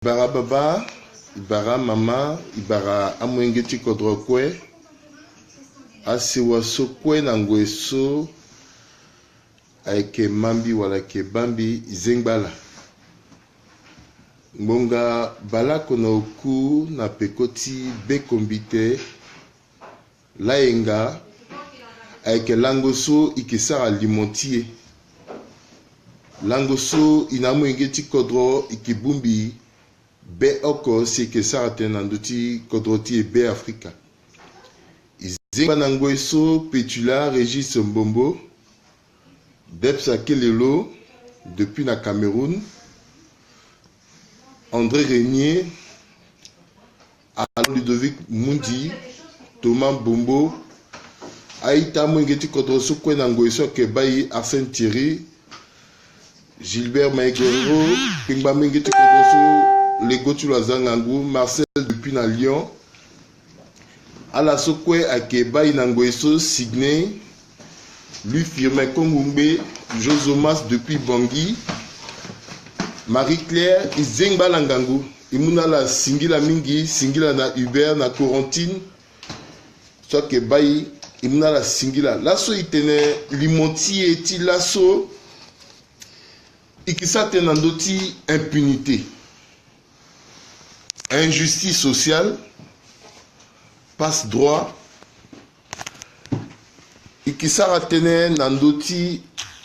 Ibara baba, ibara mama, ibara amwengeti kodrokwe, asiwa sokwe na ngweso, aike mambi wala ke bambi zengbala. Mbonga balako na oku na pekoti bekombite, laenga, aike langoso ikisara limontie. Langoso inamwengeti kodro ikibumbi, be oko sike sarate nanduti kodroti be Afrika. Izenga nangweso petula Régis Mbombo, Depsa Kelelo, depuis na Cameroun, André Régnier, Alain Ludovic Mundi, Thomas Bombo, Aïta Mwengeti Kodroso Kwe Nangweso Kebayi Arsène Thierry, Gilbert Maïgoro, Pingba Mwengeti Kodroso Lego Tulazangangou, Marcel depuis na Lyon, Ala Sokwe Akebayi Nangweso Signé, lui Firmin Kongumbe, Josomas depuis Bangui, Marie-Claire Izengba Langangu, Imuna la Singila Mingi, Singila na Hubert na Corentine, soit que Bayi, Imuna la Singila. Lasso itene limonti eti lasso, ikisa tenandoti impunité, injustice sociale, passe droit, ikisa tene nandoti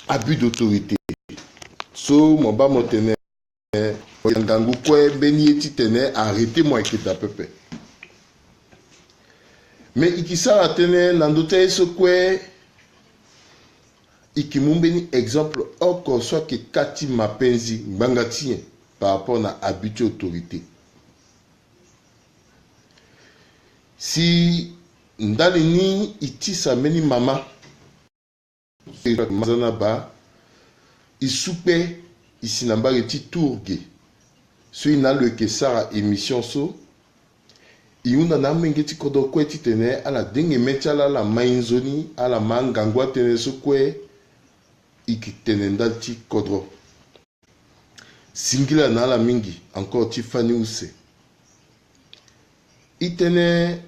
abus d'autorité. So moba motene yangangu kwe beni eti tene arrêtez-moi ekita pepe. Mais ikisa atene nandote eso kwe ikimumbeni exemple oko soit que kati mapenzi bangatien par rapport na abus d'autorité. Si ndali ni itisa meni mama mazana ba isupe isinamba eti tourge so ina le ke sara émission so iuna na mengeti kodo kweti tene ala denge metala la mainzoni ala mangangwa tene so kwe ikitene ndalti kodro singila na la mingi encore Tiffany Use itene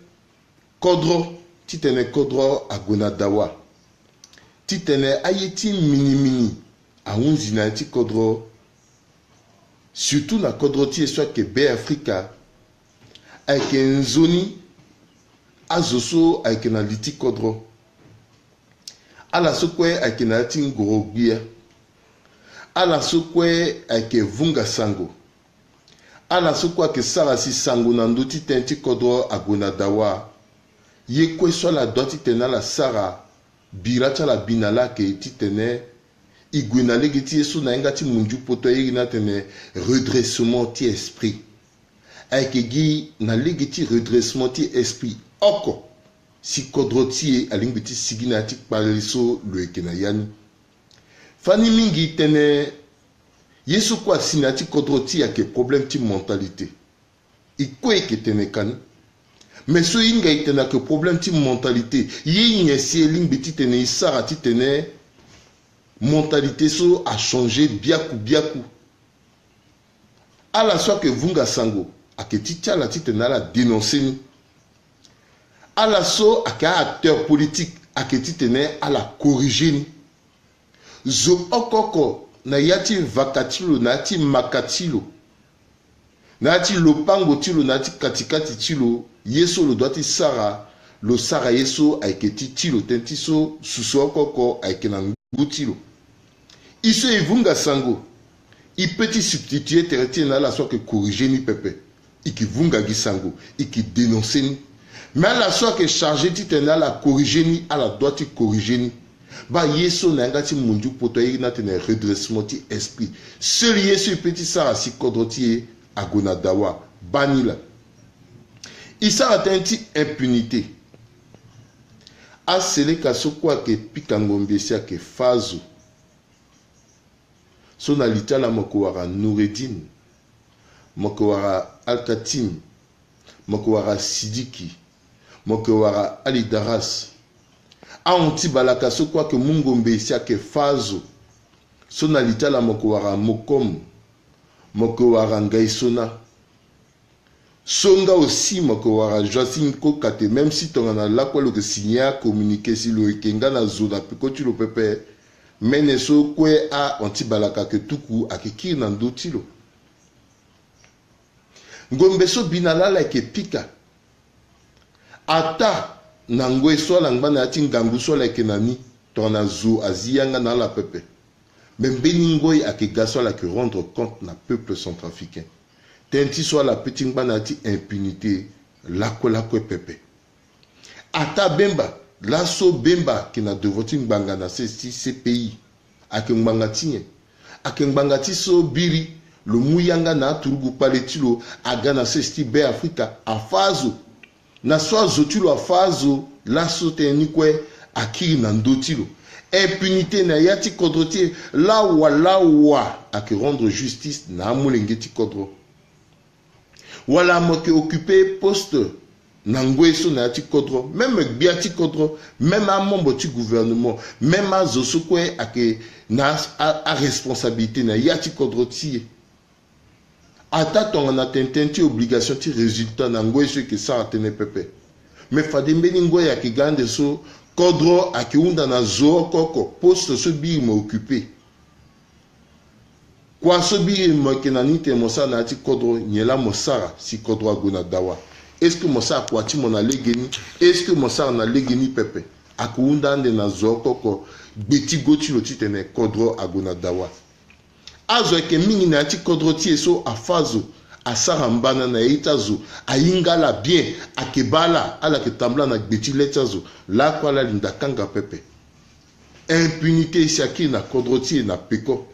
kodro titene kodro agonadawa titene ayeti mini aunzi na ti kodro surtout na kodro ti soit que be Afrika avec une zone azoso avec na liti kodro ala sokwe avec na ti ngorogbia ala sokwe avec vunga sango ala sokwa ke sarasi sango na ndoti tenti kodro agona dawa ye kwe so la doti tena la sara biracha la binala ke ti tene igwina legiti yesu na engati munju poto yina tene redressement ti esprit avec gi na legiti redressement ti esprit oko si kodroti alingiti sigina ti paliso lo ekena yani fani mingi tene yesu kwa sinati kodroti yake problème ti mentalité ikwe ke tene kan mais so inga itena que problème ti mentalité yinga si lingiti tene isara ti tene mentalité so a changé biaku à la soit que vunga sango a que titia la titena la dénoncer ni à la so a que acteur politique a que titene à la corriger ni zo okoko na yati vakatilo na ti makatilo na ti lopango tilo na ti katikati tilo yeso lo doit ti sara lo sara yeso a que titilo tentiso suso okoko a que na ngutilo iso evunga sango i petit substituer teretier na la soit que corriger ni pepe ikivunga gisango ikidénoncer ni mais la soit que charger ti tena la corriger ni à la droite corriger ni ba yeso na ngati munju poto na tena redressement ti esprit seul yeso petit sara si kodroti agona dawa banila isa atenti impunité a seleka sokwa ke pikangombe sia ke fazo son alitala mokowara Noureddin, mokowara Alkatim, mokowara Sidiki, mokowara Ali Daras. A onti balaka so kwa ke mungombe sia ke fazo. Son alitala mokowara Mokom, mokowara Ngaisona, songa aussi moko wara joasi ko kate même si ton na la ko le signer communiquer si le kenga na zona piko tu le pepe mene so kwe a anti balaka ke tuku akiki na ndotilo ngombe so binalala ke pika ata nangwe so langba ati ngambu so la ke nani ton na zo azianga na la pepe membeni ngoy akiga so la ke rendre compte na peuple centrafricain tenti soit la petite banati impunité la kwe pepe ata bemba la so bemba qui na devoti mbanga na ces pays akembangati so biri le muyanga na turugu paletilo agana sesti be Afrika afazo na so zotilo afazo la so tenikwe akiri na ndotilo impunité na yati kodrotier la wa ak rendre justice na mulengeti kodro wala moke occupé poste nangweso na yati kodro même biati kodro même à membre du gouvernement même à zosokwe ake na a responsabilité na yati kodro tie ata ton na tententi obligation ti résultat nangweso que ça atene pepe mais fadembeni ngoya ki gande so kodro ake unda na zo koko poste so bi mo occupé kwa so bi mo kenanite mosa na yati kodro nyela mosara si kodro agona dawa. Est-ce que Mossa a ti mon allegeni? Est-ce que Mossa na legeni pepe? Akunda ande na zokoko beti goti lo titene kodro agona dawa. Azo ke mingi na ti kodro ti eso afazo asarambana na itazo ayingala bien akebala ala ke tambla na beti letazo la kwa la linda kanga pepe. Impunité ici na kodro ti na peko.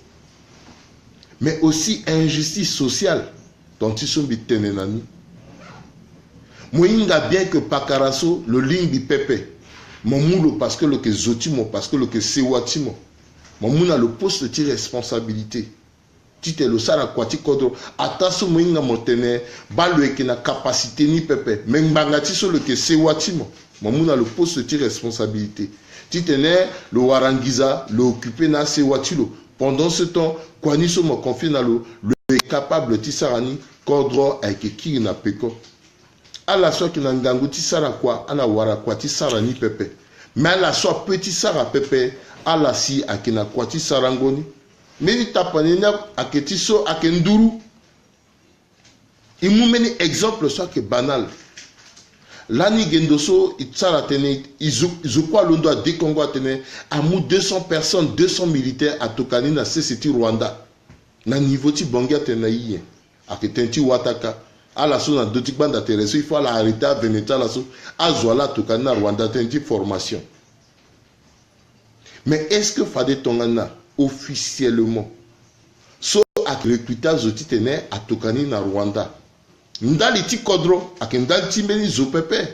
Mais aussi injustice sociale dont ils sont bitene nani. Moinga bien que pakaraso le limbi pepe momulo parce que le que zotimo parce que le que sewatimo momuna le poste de responsabilité tite le sara kwati kodro ataso moinga motene balu eke na capacité ni pepe mengbangati so le que sewatimo momuna le poste de responsabilité titene le warangiza le occupé na sewatilo pendant ce temps kwani so mo confie na le capable tisarani kodro avec qui na peko à la soit que nangangu ti sara kwa ana wara kwa ti sara ni pepe mais à la soit petit sara pepe à la si akina kwa ti sara ngoni mais ni tapanenya aketi so akenduru imu meni exemple soit que banal lani gendoso itsara tene izukwa londo a de Congo tene amu 200 personnes 200 militaires à tokani na CCT Rwanda na niveau ti bongia tene yi aketenti wataka à la zone de Tikban d'intéressé, il faut l'arrêter à Veneta, la zone à Zoala, Tokana, Rwanda, une formation. Mais est-ce que Fade Tongana, officiellement, so ak recrutage de Titene à Tokani, na Rwanda, Ndali Tikodro, ak Ndali Timeni Zopepe,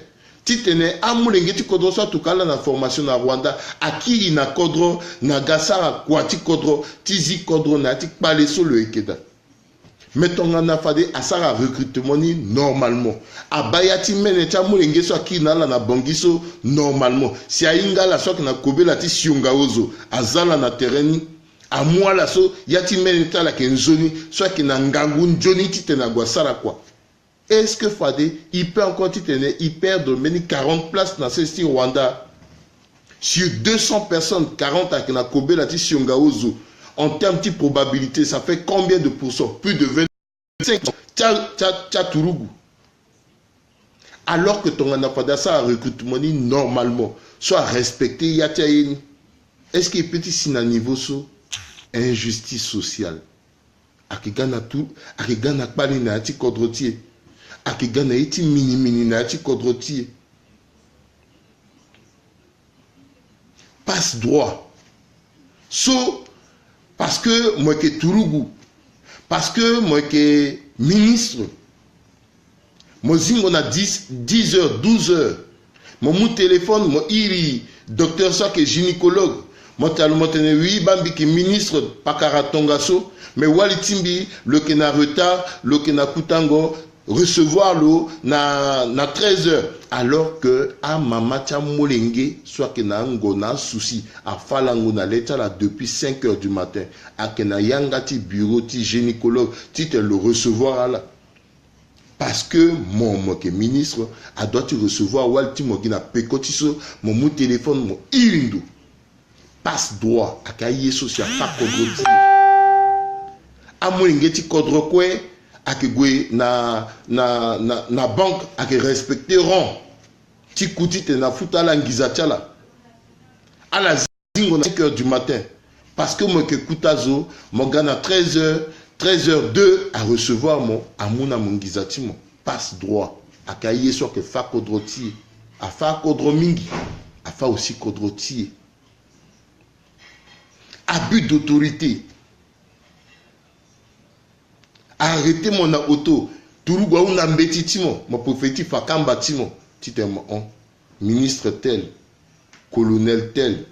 Titene, Amulenge Tikodro, so Tokala na formation na Rwanda, Akiri na Kodro, Nagasara, Kwati Kodro, Tizi Kodro, Natik Paleso le Ekeda. Mettons en affaire à ça recrutement normalement. Abayati menecha mulenge so akina la na bangiso normalement. Si ainga la so na kobe la ti sionga ozo azala na terreni amwa la so yati menecha la kenzoni so akina ngangu njoni titena gwasara quoi. Est-ce que Fade il peut encore titene il perd de 40 places dans ce style Rwanda sur 200 personnes 40 akina kobe la ti sionga ozo. En termes de probabilité, ça fait combien de pourcents? Plus de 25%. Tcha Tourougou. Alors que ton anafadasa a recrutement normalement, soit respecté, est-ce qu'il peut être à niveau so injustice sociale? Akigana tout, akigana pali na ati kodrotier, akigana iti mini na ati kodrotier. Passe droit. So parce que moi qui Tourougou, parce que moi qui ministre, moi on a 10 heures, 12 heures, mon téléphone, moi iri, docteur ça qui gynécologue, moi tellement oui bambi qui ministre pakaratongaso, mais walitimbi le qui na retard, le qui na kutango recevoir l'eau na 13 heures alors que à mamacha molenge soit que na ngona souci à falango na leta là depuis 5 heures du matin à que na yangati bureau ti gynécologue ti te le recevoir là Parce que mon ministre a doit recevoir walti mo gina pekotiso mon téléphone mon irindu passe droit à kaye social pas kodroti amulingeti kodro kwe akegwe na banque ake respecteront ti kuti te na futa la ngizatiala à la zingo na 5h du matin parce que moi que kutazo mon gana 13h02 à recevoir mon amuna mongizati mon passe droit à kaye so que fa kodroti a fa kodromingi a fa aussi kodroti abus d'autorité. Arrêtez mon auto. Tourougwa ou nambeti timo. Mon prophétique fakamba timo. Titement ministre tel. Colonel tel.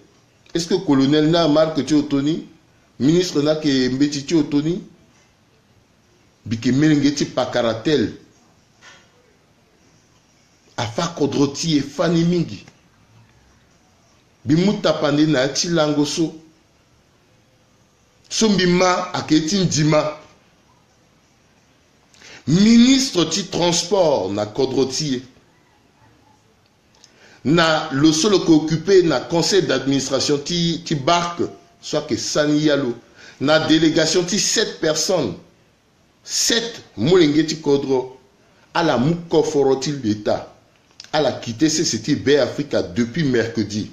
Est-ce que colonel n'a marque tu otoni? Ministre n'a que mbeti tu otoni? Bike melengeti pakara tel. Afa kodroti e fani mingi. Bimuta pande na ti langoso. Sombima aketi ndima. Ministre ti transport na kodroti. Na le seul qui occupé na conseil d'administration ti barque soit que Sani Yalo. Na délégation ti 7 personnes. 7 molengeti kodro à la moukoforoti l'État. À la quitté c'était Baie Africa depuis mercredi.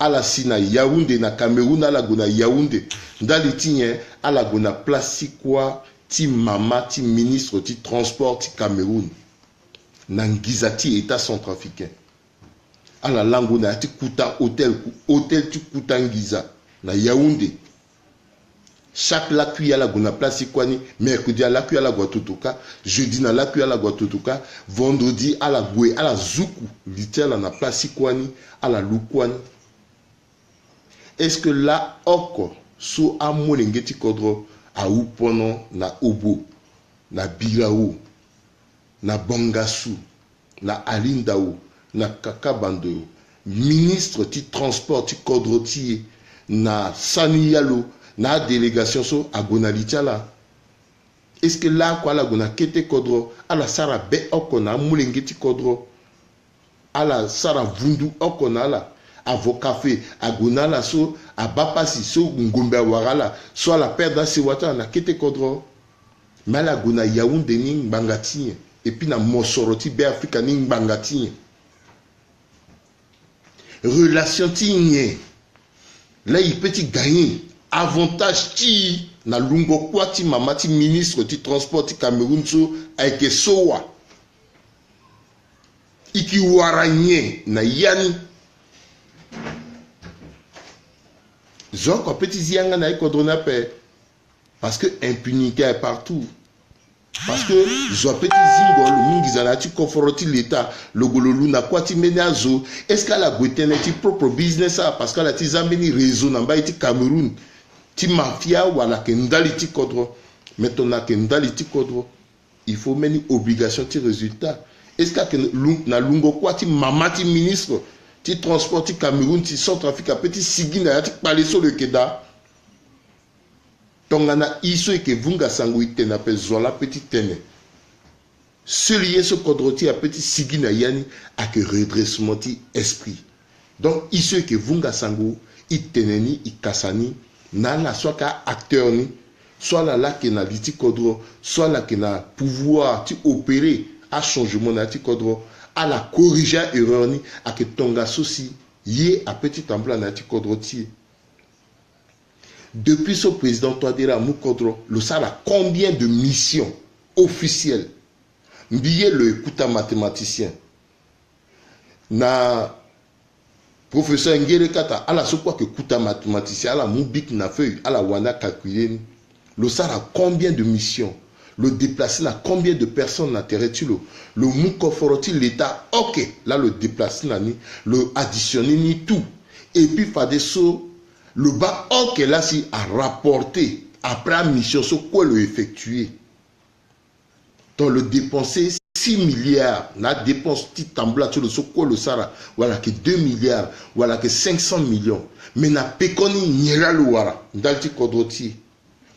À la Sina Yaoundé na Cameroun à la gona Yaoundé dans les tiens à la gona plastikwa ti mama ti ministre ti transport ti Cameroun na ngizati état centrafricain à la langona ti kuta hôtel ti kuta ngiza na Yaoundé chaque l'accueil à la gona plastikwa ni mercredi à l'accueil à la Guatotoka jeudi na l'accueil à la Guatotoka vendredi à la Goué à la Zoukou littéral na plastikwa ni à la Lukwani. Est-ce que là, oko, so amolengeti kodro, a upono na obo, na birao, na bangasu, na alindao, na kakabando, ministre ti transport ti kodro ti, na saniyalo, na délégation so agonalitala. Est-ce que là, quoi la gona kete kodro, à la sara be oko na amolengeti kodro, à la sara vundu oko na la. Avocat fait à Gonala so à Bapasi so ngombe warala so la perdre se wata na kete kodro mala gona Yaoundé ni ngangati et puis na Mosoroti Baie Africa ni ngangati relation tigne là il peut gagner avantage ti na lungo kwati mamati ministre ti transport ti Cameroun so avec sowa iki waranye na yani Zok a petit zianga na kodrona pe parce que impunité est partout. Parce que zo petit zingo le mungi zanati conforti l'état le gololu na kwati menazo est-ce qu'elle a goûté ti propre business parce qu'elle a ti zambeni réseau na ba ti Cameroun ti mafia wala ke ndali ti kodro maintenant ke ndali ti kodro il faut mener obligation ti résultat est-ce que na lungo kwati mamati ministre ti transport ti Cameroun ti Centrafrique petit sigina ya ti parler sur le keda tongana iso ke vunga sangu itena pe zola petit tene celui ce kodroti a petit sigina yani a que redressement ti esprit donc iso ke vunga sangu iteneni ikasani na la soit ka acteur ni soit la ke na liti kodro soit la ke na pouvoir ti opérer à changement na ti kodro à la corriger erreur ni à que tonga souci yé à petit emploi na ti kodroti. Depuis ce président Touadéra Moukodro, le Sara combien de missions officielles billet le écouta mathématicien na professeur Ngere Kata à la quoi que écouta mathématicien à la moubik na feuille à la wana calculer le Sara combien de missions le déplacé là combien de personnes na terretu le moukoforoti l'état ok là le déplacé là ni le additionner ni tout et puis fade so le bas ok là si a rapporté après la mission sur quoi le effectuer dans le dépenser 6 milliards na dépense petit tambla sur le sur quoi le sara voilà que 2 milliards voilà que 500 millions mais na pekoni nyera le wara ndalti kodroti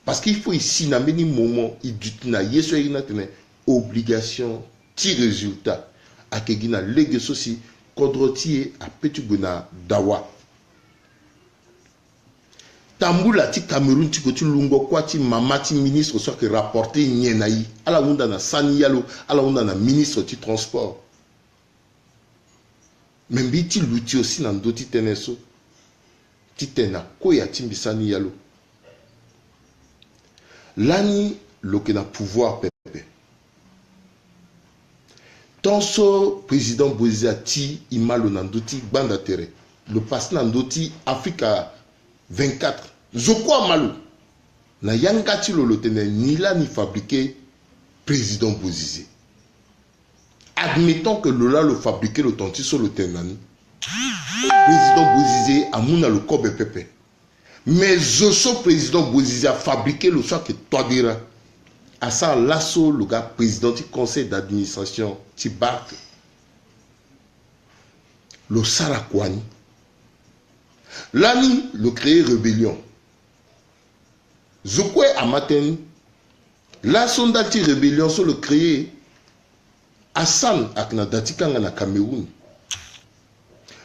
parce qu'il faut ici na meni moment il dit na yeso ina tene obligation ti résultat akegina lege sosi kodrotie a petit guna dawa tambula ti Cameroun ti ko ti lungo kwa ti mama ti ministre so que rapporter nyenayi ala wunda na sani yalo ala wunda na ministre ti transport membi ti luti aussi na ndo ti teneso ti tena koya ti mbisani yalo lani loke na pouvoir pepe tonso président Bozizé ti imalo na ndo ti gbanda tere le passé na ndo ti Africa 24 zokwa malo na yanga ti lolo tene ni là ni fabriqué président Bozizé. Admettons que Lola le fabriqué le tonti sur le tenani. Président Bozizé a mouna le kobe pepe. Mais Zoso président Bozizé a fabriqué le soir que toi dira. À ça l'assaut le gars président du conseil d'administration Tibark. Le Sarakwani. Lani le créé rébellion. Zokwe a matin. La sondati rébellion sur le créé. Hassan akna datikanga na Cameroun.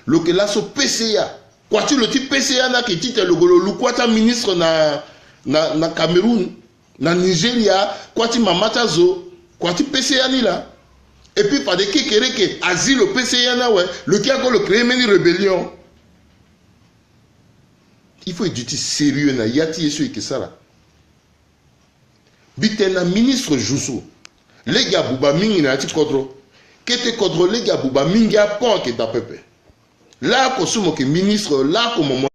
Le que là so PCA. Quoi tu le type PCA na qui tite le golo lukwata ministre na Cameroun, na Nigeria, quoi tu mamata zo, quoi tu PCA ni là. Et puis par des kikereke asile le PCA na ouais, le qui a le créé meni rébellion. Il faut être sérieux na yati yesu ikisara. Bitena ministre Joussou. Les gars bouba mingi na ti kodro. Kete kodro les gars bouba mingi a pont ke da pepe. Là ko sumo ke ministre là ko momo